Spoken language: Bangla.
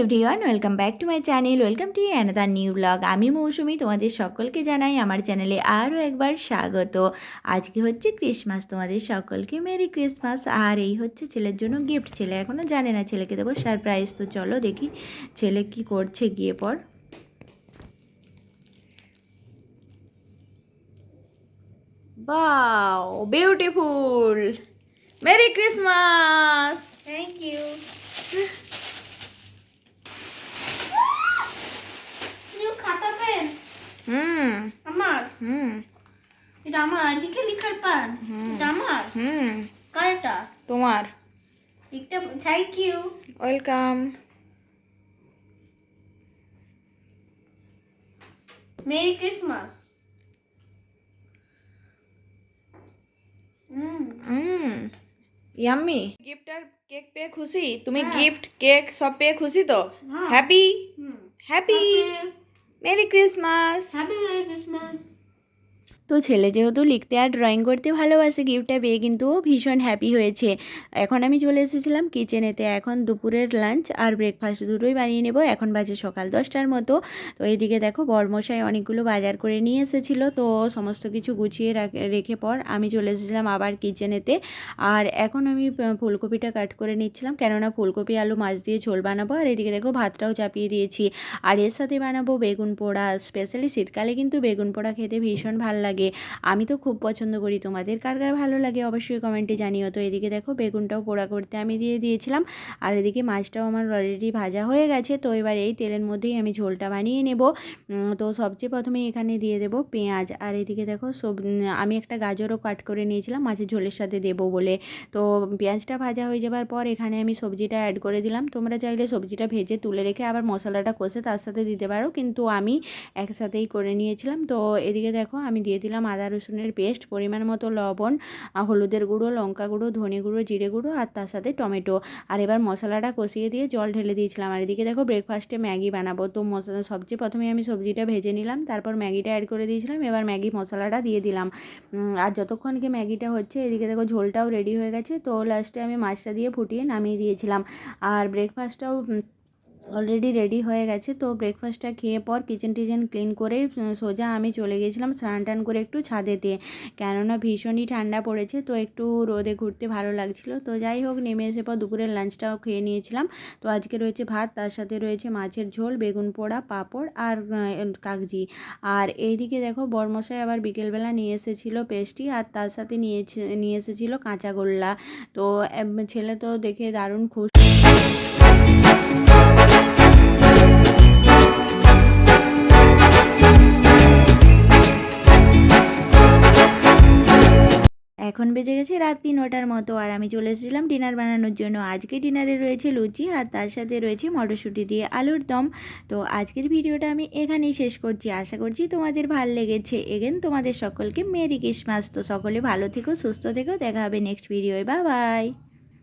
Everyone, welcome back to my channel. Welcome to another new blog. আমি মৌসুমি, তোমাদের সকলকে জানাই আমার চ্যানেলে আরও একবার স্বাগত। আজকে হচ্ছে ক্রিসমাস, তোমাদের সকলকে মেরি ক্রিসমাস। আর এই হচ্ছে ছেলের জন্য গিফট। ছেলে এখনও জানে না, ছেলেকে দেবো সারপ্রাইজ। তো চলো দেখি ছেলে কি করছে গিয়ে পর। Wow, beautiful! Merry Christmas! Thank you. New খাতা পেন আমার। এটা আমার আইডিকে লিখার পেন। এটা আমার। কার এটা? তোমার। লিখতে thank you. Welcome. Merry Christmas. Yummy. Gift আর কেক পেয়ে খুশি? তুমি গিফট কেক সব পেয়ে খুশি তো? Happy happy merry Christmas. Happy merry Christmas. তো ছেলে যেহেতু লিখতে আর ড্রয়িং করতে ভালোবাসে, গিফটটা পেয়ে কিন্তু ও ভীষণ হ্যাপি হয়েছে। এখন আমি চলে এসেছিলাম কিচেনেতে। এখন দুপুরের লাঞ্চ আর ব্রেকফাস্ট দুটোই বানিয়ে নেব। এখন বাজে সকাল 10টার মতো। তো এইদিকে দেখো বরমশাই অনেকগুলো বাজার করে নিয়ে এসেছিলো, তো সমস্ত কিছু গুছিয়ে রেখে পর আমি চলে এসেছিলাম আবার কিচেনেতে। আর এখন আমি ফুলকপিটা কাট করে নিচ্ছিলাম, কেননা ফুলকপি আলু মাছ দিয়ে ঝোল বানাবো। আর এদিকে দেখো ভাতটাও চাপিয়ে দিয়েছি। আর এর সাথে বানাবো বেগুন পোড়া। স্পেশালি শীতকালে কিন্তু বেগুন পোড়া খেতে ভীষণ ভালো লাগে। আমি তো খুব পছন্দ করি। তোমাদের কার কার ভালো লাগে অবশ্যই কমেন্টে জানিও। তো এদিকে দেখো বেগুনটাও পোড়া করতে আমি দিয়ে দিয়েছিলাম। আর এদিকে মাছটাও আমার অলরেডি ভাজা হয়ে গেছে। তো এবার এই তেলের মধ্যেই আমি ঝোলটা বানিয়ে নেব। তো সবচেয়ে প্রথমে এখানে দিয়ে দেব পেঁয়াজ। আর এদিকে দেখো আমি একটা গাজরও কাট করে নিয়েছিলাম মাছের ঝোলের সাথে দেবো বলে। তো পেঁয়াজটা ভাজা হয়ে যাবার পর এখানে আমি সবজিটা অ্যাড করে দিলাম। তোমরা চাইলে সবজিটা ভেজে তুলে রেখে আবার মশলাটা কষে তার সাথে দিতে পারো, কিন্তু আমি একসাথেই করে নিয়েছিলাম। তো এদিকে দেখো আমি দিয়ে দিলাম আদা রসুনের পেস্ট, পরিমাণ মতো লবণ, হলুদের গুঁড়ো, লঙ্কা গুঁড়ো, ধনে গুঁড়ো, জিরে গুঁড়ো আর তার সাথে টমেটো। আর এবার মশলাটা কষিয়ে দিয়ে জল ঢেলে দিয়েছিলাম। আর এদিকে দেখো ব্রেকফাস্টে ম্যাগি বানাবো। তো সবচেয়ে প্রথমে আমি সবজিটা ভেজে নিলাম, তারপর ম্যাগিটা অ্যাড করে দিয়েছিলাম। এবার ম্যাগি মশলাটা দিয়ে দিলাম। আর যতক্ষণ কি ম্যাগিটা হচ্ছে এদিকে দেখো ঝোলটাও রেডি হয়ে গেছে। তো লাস্টে আমি মাছটা দিয়ে ফুটিয়ে নামিয়ে দিয়েছিলাম। আর ব্রেকফাস্টটাও অলরেডি রেডি হয়ে গেছে। তো ব্রেকফাস্টটা খেয়ে পর কিচেন টিচেন ক্লিন করে সোজা আমি চলে গিয়েছিলাম স্নান টান করে একটু ছাদেতে, কেননা ভীষণই ঠান্ডা পড়েছে। তো একটু রোদে ঘুরতে ভালো লাগছিল। তো যাই হোক, নেমে এসে পর দুপুরের লাঞ্চটাও খেয়ে নিয়েছিলাম। তো আজকে রয়েছে ভাত, তার সাথে রয়েছে মাছের ঝোল, বেগুন পোড়া, পাঁপড় আর কাগজি। আর এইদিকে দেখো বরমশাই আবার বিকেলবেলা নিয়ে এসেছিলো পেস্টি, আর তার সাথে নিয়ে এসেছিলো কাঁচাগোল্লা। তো ছেলে তো দেখে দারুণ খুশি। এখন বেজে গেছে রাত 3টার মতো। আর আমি চলে এসেছিলাম ডিনার বানানোর জন্য। আজকে ডিনারে রয়েছে লুচি আর তার সাথে রয়েছে মটরশুঁটি দিয়ে আলুর দম। তো আজকের ভিডিওটা আমি এখানেই শেষ করছি। আশা করছি তোমাদের ভালো লেগেছে। এগেন তোমাদের সকলকে মেরি ক্রিসমাস। তো সকলে ভালো থেকো, সুস্থ থেকো। দেখা হবে নেক্সট ভিডিওয়। Bye bye.